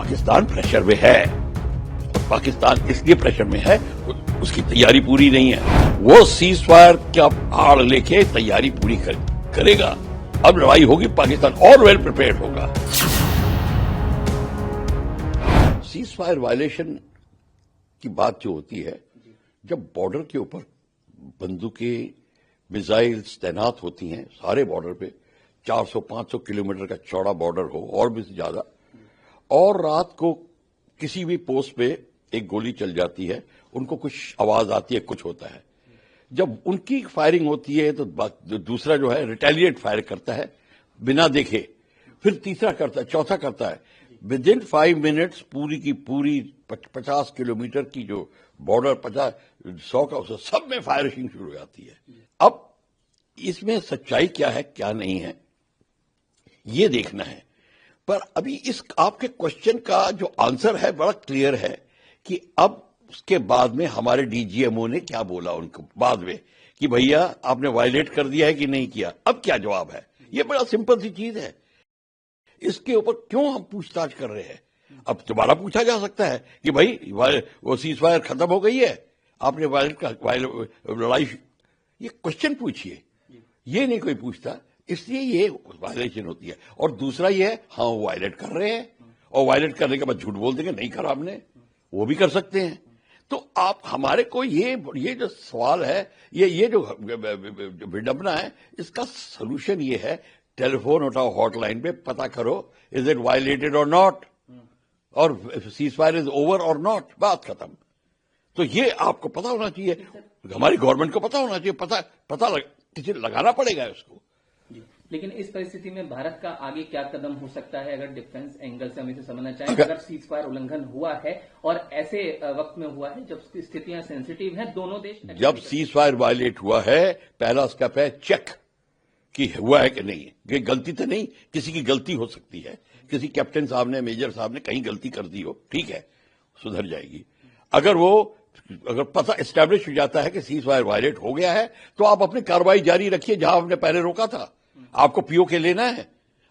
Pakistan pressure में है और पाकिस्तान इसलिए प्रेशर में है, उसकी तैयारी पूरी नहीं है। वो सीज फायर का आड़ लेके तैयारी पूरी करेगा। अब लड़ाई होगी, पाकिस्तान और वेल प्रिपेयर्ड होगा। सीज फायर वायलेशन की बात जो होती है, जब बॉर्डर के ऊपर बंदूकें, मिसाइल्स तैनात होती हैं सारे बॉर्डर पे, 400-500 किलोमीटर का चौड़ा बॉर्डर हो और भी ज्यादा, और रात को किसी भी पोस्ट पे एक गोली चल जाती है, उनको कुछ आवाज आती है, कुछ होता है। जब उनकी फायरिंग होती है तो दूसरा जो है रिटेलिएट फायर करता है बिना देखे, फिर तीसरा करता है, चौथा करता है। विद इन 5 मिनट्स पूरी की पूरी 50 किलोमीटर की जो बॉर्डर, 50-100 का, उससे सब में फायरिंग शुरू हो जाती है। अब इसमें सच्चाई क्या है क्या नहीं है ये देखना है। पर अभी इस आपके क्वेश्चन का जो आंसर है बड़ा क्लियर है कि अब उसके बाद में हमारे डीजीएमओ ने क्या बोला उनको बाद में कि भैया आपने वायलेट कर दिया है कि नहीं किया। अब क्या जवाब है? ये बड़ा सिंपल सी चीज है। इसके ऊपर क्यों हम पूछताछ कर रहे हैं? अब दोबारा पूछा जा सकता है कि भाई वो सीज फायर खत्म हो गई है, आपने लड़ाई, ये क्वेश्चन पूछिए, ये नहीं कोई पूछता, इसलिए ये वायलेशन होती है। और दूसरा ये है, हाँ वो वायलेट कर रहे हैं और वायलेट करने के बाद झूठ बोल देंगे नहीं करा हमने, वो भी कर सकते हैं। तो आप हमारे को ये जो सवाल है, ये जो विडंबना है, इसका सोल्यूशन ये है, टेलीफोन उठाओ हॉटलाइन पे, पता करो इज इट वायलेटेड और नॉट, और सीज फायर इज ओवर और नॉट, बात खत्म। तो ये आपको पता होना चाहिए, हमारी गवर्नमेंट को पता होना चाहिए, किसी लगाना पड़ेगा उसको। लेकिन इस परिस्थिति में भारत का आगे क्या कदम हो सकता है, अगर डिफेंस एंगल से हम इसे समझना चाहें? अगर सीज फायर उल्लंघन हुआ है और ऐसे वक्त में हुआ है जब स्थितियां सेंसिटिव हैं, दोनों देश, जब सीज फायर वायलेट हुआ है, पहला स्टेप है चेक कि हुआ है कि नहीं। ये गलती तो नहीं, किसी की गलती हो सकती है, किसी कैप्टन साहब ने, मेजर साहब ने कहीं गलती कर दी हो, ठीक है, सुधर जाएगी। अगर पता एस्टैब्लिश हो जाता है कि सीज फायर वायलेट हो गया है, तो आप अपनी कार्रवाई जारी रखिए जहां आपने पहले रोका था। आपको पीओके लेना है,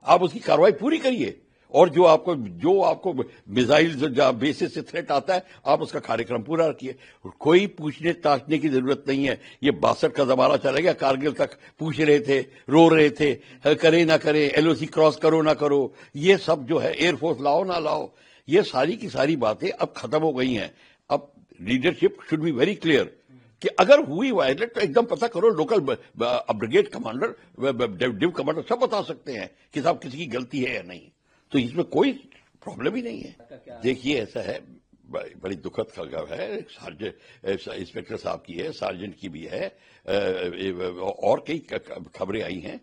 आप उसकी कार्रवाई पूरी करिए, और जो आपको मिसाइल बेसिस से थ्रेट आता है, आप उसका कार्यक्रम पूरा रखिए। कोई पूछने ताछने की जरूरत नहीं है। ये 62 का जमाना चला गया, कारगिल तक पूछ रहे थे, रो रहे थे, करे ना करे, एलओसी क्रॉस करो ना करो, ये सब जो है, एयरफोर्स लाओ ना लाओ, ये सारी की सारी बातें अब खत्म हो गई हैं। अब leadership should be very clear कि अगर हुई वायलेट तो एकदम पता करो। Local brigade commander, div commander सब बता सकते हैं कि साहब किसी की गलती है या नहीं, तो इसमें कोई प्रॉब्लम ही नहीं है। देखिए ऐसा है, बड़ी दुखद खबर है, इंस्पेक्टर साहब की है, सार्जेंट की भी है, और कई खबरें आई हैं।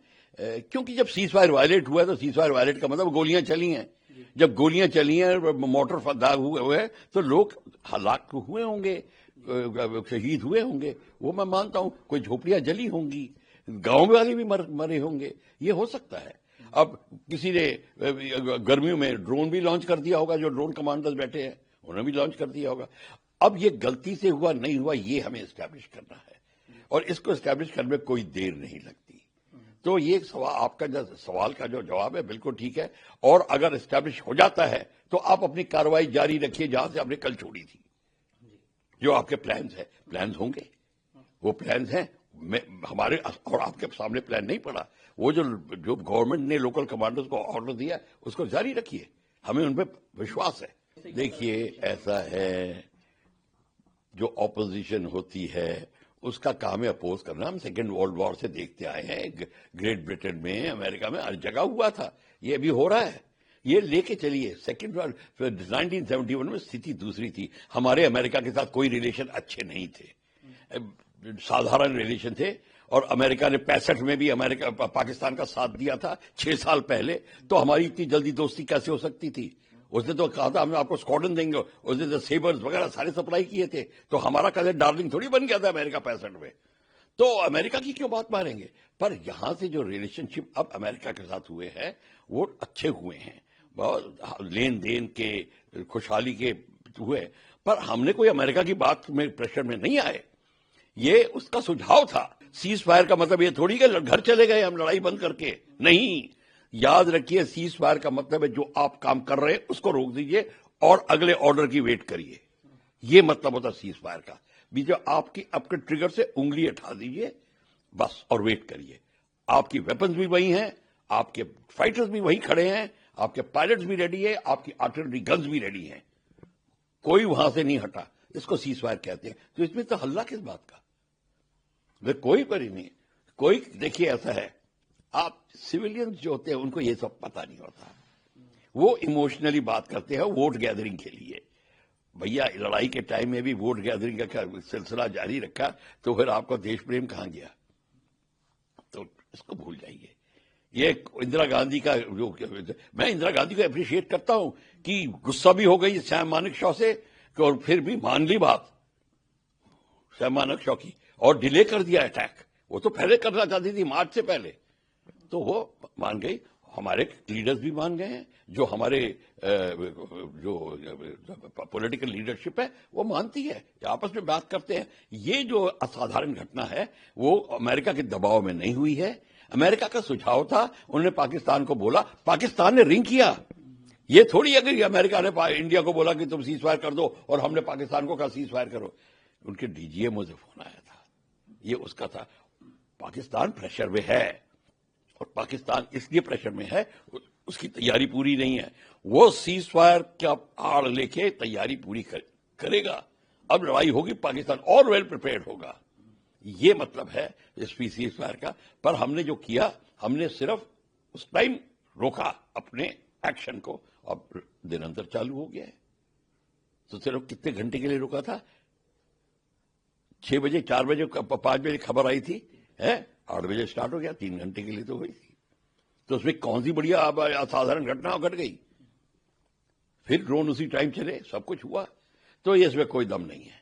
क्योंकि जब सीज फायर वायलेट हुआ है तो सीज फायर वायलेट का मतलब गोलियां चली हैं। जब गोलियां चली हैं, मोटर दाग हुए हैं, तो लोग हलाक हुए होंगे, शहीद हुए होंगे, वो मैं मानता हूं। कोई झोपड़ियां जली होंगी, गांव वाले भी मरे होंगे, ये हो सकता है। अब किसी ने गर्मियों में ड्रोन भी लॉन्च कर दिया होगा, जो ड्रोन कमांडर्स बैठे हैं उन्होंने भी लॉन्च कर दिया होगा। अब ये गलती से हुआ नहीं हुआ, ये हमें एस्टैब्लिश करना है, और इसको एस्टैब्लिश करने में कोई देर नहीं लगती। तो ये सवाल, आपका जो सवाल का जो जवाब है बिल्कुल ठीक है, और अगर एस्टैब्लिश हो जाता है तो आप अपनी कार्रवाई जारी रखिए जहां से आपने कल छोड़ी थी। जो आपके प्लान्स होंगे, वो प्लान्स हैं हमारे, और आपके सामने प्लान नहीं पड़ा। वो जो गवर्नमेंट ने लोकल कमांडर्स को ऑर्डर दिया, उसको जारी रखिए, हमें उन पर विश्वास है। देखिए ऐसा है, जो ऑपोजिशन होती है उसका काम है अपोज करना। हम सेकेंड वर्ल्ड वॉर से देखते आए हैं, ग्रेट ब्रिटेन में, अमेरिका में, हर जगह हुआ था, ये अभी हो रहा है। ये लेके चलिए। सेकेंड वर्ल्ड 1971 में स्थिति दूसरी थी। हमारे अमेरिका के साथ कोई रिलेशन अच्छे नहीं थे, साधारण रिलेशन थे, और अमेरिका ने 65 में भी पाकिस्तान का साथ दिया था 6 साल पहले, तो हमारी इतनी जल्दी दोस्ती कैसे हो सकती थी? उसने तो कहा था हम आपको स्क्वाड्रन देंगे, उसने तो सेबर्स वगैरह सारे सप्लाई किए थे, तो हमारा कदर डार्लिंग थोड़ी बन गया था अमेरिका 65 में। तो अमेरिका की क्यों बात मारेंगे? पर यहां से जो रिलेशनशिप अब अमेरिका के साथ हुए हैं वो अच्छे हुए हैं, बहुत लेन देन के, खुशहाली के हुए, पर हमने कोई अमेरिका की बात में प्रेशर में नहीं आए। ये उसका सुझाव था। सीज फायर का मतलब ये थोड़ी कि घर चले गए हम लड़ाई बंद करके, नहीं। याद रखिए, सीज फायर का मतलब है जो आप काम कर रहे हैं उसको रोक दीजिए और अगले ऑर्डर की वेट करिए। ये मतलब होता है सीज फायर का। बीच आपके ट्रिगर से उंगली हटा दीजिए बस और वेट करिए। आपकी वेपन्स भी वही हैं, आपके फाइटर्स भी वही खड़े हैं, आपके पायलट्स भी रेडी है, आपकी आर्टिलरी गन्स भी रेडी हैं, कोई वहां से नहीं हटा। इसको सीज फायर कहते हैं। तो इसमें तो हल्ला किस बात का? वे कोई पर ही नहीं। कोई देखिए ऐसा है, आप सिविलियंस जो होते हैं उनको ये सब पता नहीं होता, वो इमोशनली बात करते हैं वोट गैदरिंग के लिए। भैया लड़ाई के टाइम में भी वोट गैदरिंग का सिलसिला जारी रखा तो फिर आपका देश प्रेम कहां गया? तो इसको भूल जाइए। ये इंदिरा गांधी का जो, मैं इंदिरा गांधी को अप्रिशिएट करता हूं कि गुस्सा भी हो गई सैम मानेकशॉ से और फिर भी मान ली बात सैम मानेकशॉ की और डिले कर दिया अटैक। वो तो पहले करना चाहती थी, मार्च से पहले, तो वो मान गई। हमारे लीडर्स भी मान गए हैं, जो हमारे जो पॉलिटिकल लीडरशिप है वो मानती है, आपस में बात करते हैं। ये जो असाधारण घटना है वो अमेरिका के दबाव में नहीं हुई है। अमेरिका का सुझाव था, उन्होंने पाकिस्तान को बोला, पाकिस्तान ने रिंग किया। ये थोड़ी अगर अमेरिका ने इंडिया को बोला कि तुम सीज फायर कर दो और हमने पाकिस्तान को कहा सीज फायर करो। उनके डीजीएमओ से फोन आया था, ये उसका था। पाकिस्तान प्रेशर में है और पाकिस्तान इसलिए प्रेशर में है, उसकी तैयारी पूरी नहीं है। वो सीज फायर का आड़ लेके तैयारी पूरी करेगा। अब लड़ाई होगी, पाकिस्तान और वेल प्रिपेयर्ड होगा। ये मतलब है इस सीज फायर का। पर हमने जो किया, हमने सिर्फ उस टाइम रोका अपने एक्शन को, अब निरंतर चालू हो गया है। तो सिर्फ कितने घंटे के लिए रोका था? 6 बजे, 4 बजे, 5 बजे खबर आई थी, है 8 बजे स्टार्ट हो गया, 3 घंटे के लिए तो हुई थी। तो उसमें कौन सी बढ़िया असाधारण घटना घट गई? फिर ड्रोन उसी टाइम चले, सब कुछ हुआ। तो ये इसमें कोई दम नहीं है।